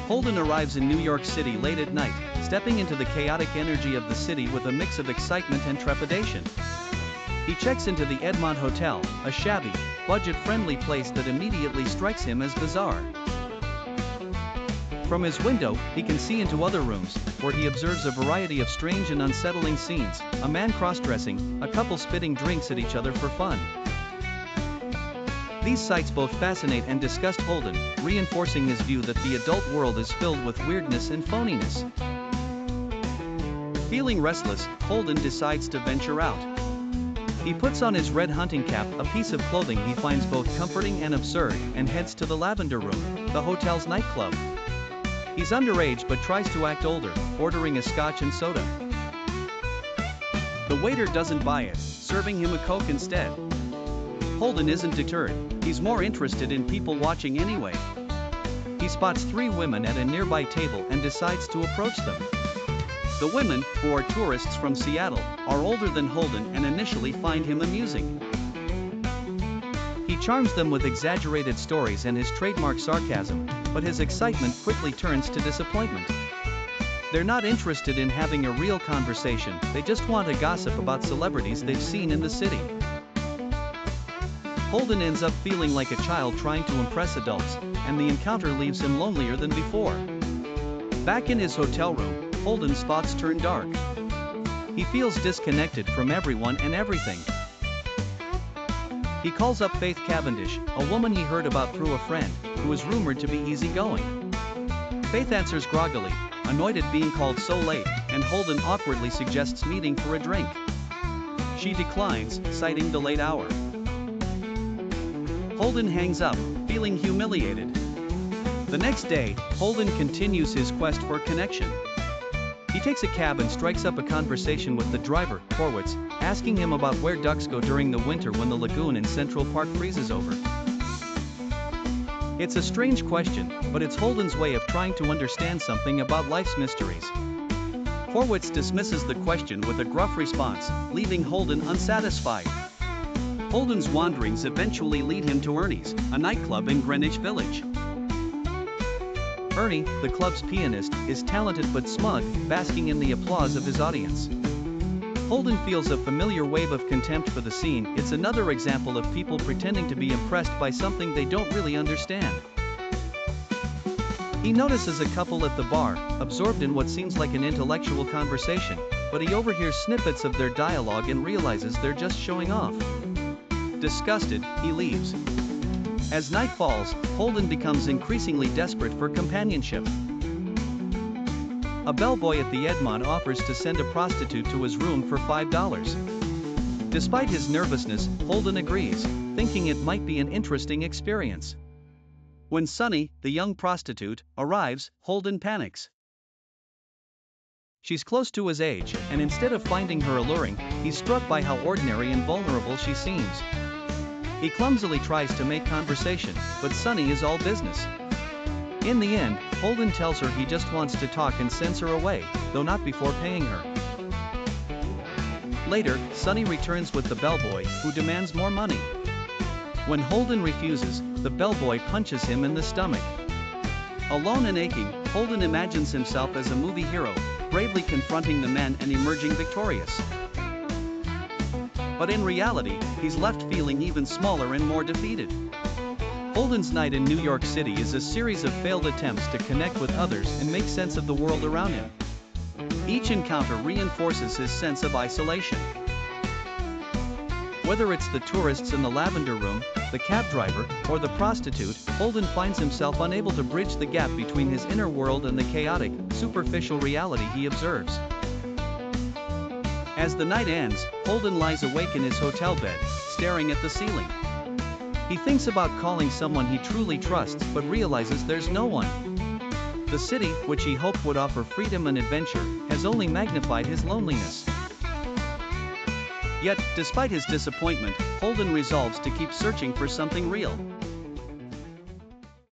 Holden arrives in New York City late at night, stepping into the chaotic energy of the city with a mix of excitement and trepidation. He checks into the Edmond Hotel, a shabby, budget-friendly place that immediately strikes him as bizarre. From his window, he can see into other rooms, where he observes a variety of strange and unsettling scenes: a man cross-dressing, a couple spitting drinks at each other for fun. These sights both fascinate and disgust Holden, reinforcing his view that the adult world is filled with weirdness and phoniness. Feeling restless, Holden decides to venture out. He puts on his red hunting cap, a piece of clothing he finds both comforting and absurd, and heads to the Lavender Room, the hotel's nightclub. He's underage but tries to act older, ordering a scotch and soda. The waiter doesn't buy it, serving him a Coke instead. Holden isn't deterred, he's more interested in people watching anyway. He spots three women at a nearby table and decides to approach them. The women, who are tourists from Seattle, are older than Holden and initially find him amusing. He charms them with exaggerated stories and his trademark sarcasm, but his excitement quickly turns to disappointment. They're not interested in having a real conversation, they just want to gossip about celebrities they've seen in the city. Holden ends up feeling like a child trying to impress adults, and the encounter leaves him lonelier than before. Back in his hotel room, Holden's thoughts turn dark. He feels disconnected from everyone and everything. He calls up Faith Cavendish, a woman he heard about through a friend, who is rumored to be easygoing. Faith answers groggily, annoyed at being called so late, and Holden awkwardly suggests meeting for a drink. She declines, citing the late hour. Holden hangs up, feeling humiliated. The next day, Holden continues his quest for connection. He takes a cab and strikes up a conversation with the driver, Horwitz, asking him about where ducks go during the winter when the lagoon in Central Park freezes over. It's a strange question, but it's Holden's way of trying to understand something about life's mysteries. Horwitz dismisses the question with a gruff response, leaving Holden unsatisfied. Holden's wanderings eventually lead him to Ernie's, a nightclub in Greenwich Village. Ernie, the club's pianist, is talented but smug, basking in the applause of his audience. Holden feels a familiar wave of contempt for the scene. It's another example of people pretending to be impressed by something they don't really understand. He notices a couple at the bar, absorbed in what seems like an intellectual conversation, but he overhears snippets of their dialogue and realizes they're just showing off. Disgusted, he leaves. As night falls, Holden becomes increasingly desperate for companionship. A bellboy at the Edmond offers to send a prostitute to his room for $5. Despite his nervousness, Holden agrees, thinking it might be an interesting experience. When Sunny, the young prostitute, arrives, Holden panics. She's close to his age, and instead of finding her alluring, he's struck by how ordinary and vulnerable she seems. He clumsily tries to make conversation, but Sunny is all business. In the end, Holden tells her he just wants to talk and sends her away, though not before paying her. Later, Sunny returns with the bellboy, who demands more money. When Holden refuses, the bellboy punches him in the stomach. Alone and aching, Holden imagines himself as a movie hero, bravely confronting the men and emerging victorious. But in reality, he's left feeling even smaller and more defeated. Holden's night in New York City is a series of failed attempts to connect with others and make sense of the world around him. Each encounter reinforces his sense of isolation. Whether it's the tourists in the Lavender Room, the cab driver, or the prostitute, Holden finds himself unable to bridge the gap between his inner world and the chaotic, superficial reality he observes. As the night ends, Holden lies awake in his hotel bed, staring at the ceiling. He thinks about calling someone he truly trusts but realizes there's no one. The city, which he hoped would offer freedom and adventure, has only magnified his loneliness. Yet, despite his disappointment, Holden resolves to keep searching for something real.